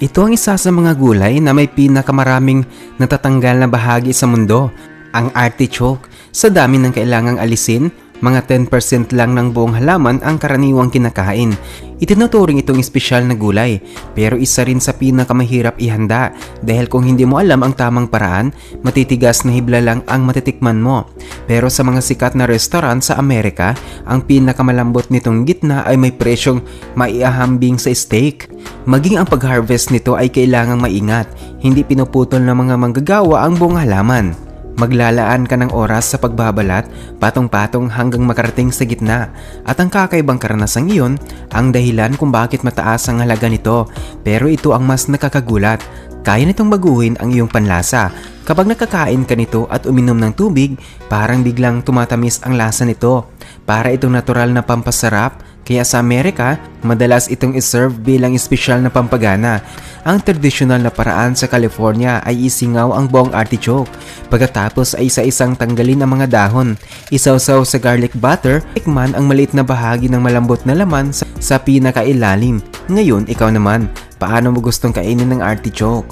Ito ang isa sa mga gulay na may pinakamaraming natatanggal na bahagi sa mundo, ang artichoke. Sa dami ng kailangang alisin, mga 10% lang ng buong halaman ang karaniwang kinakain. Itinuturing itong espesyal na gulay, pero isa rin sa pinakamahirap ihanda dahil kung hindi mo alam ang tamang paraan, matitigas na hibla lang ang matitikman mo. Pero sa mga sikat na restaurant sa Amerika, ang pinakamalambot nitong gitna ay may presyong maiahambing sa steak. Maging ang pag-harvest nito ay kailangang maingat, hindi pinuputol ng mga manggagawa ang buong halaman. Maglalaan ka ng oras sa pagbabalat, patong-patong hanggang makarating sa gitna. At ang kakaibang karanasang iyon, ang dahilan kung bakit mataas ang halaga nito. Pero ito ang mas nakakagulat. Kaya nitong baguhin ang iyong panlasa. Kapag nakakain ka nito at uminom ng tubig, parang biglang tumatamis ang lasa nito. Para itong natural na pampasarap. Kaya sa Amerika, madalas itong iserve bilang espesyal na pampagana. Ang tradisyonal na paraan sa California ay isingaw ang buong artichoke. Pagkatapos ay isa-isang tanggalin ang mga dahon. Isawsaw sa garlic butter, tikman ang maliit na bahagi ng malambot na laman sa pinakailalim. Ngayon, ikaw naman, paano mo gustong kainin ng artichoke?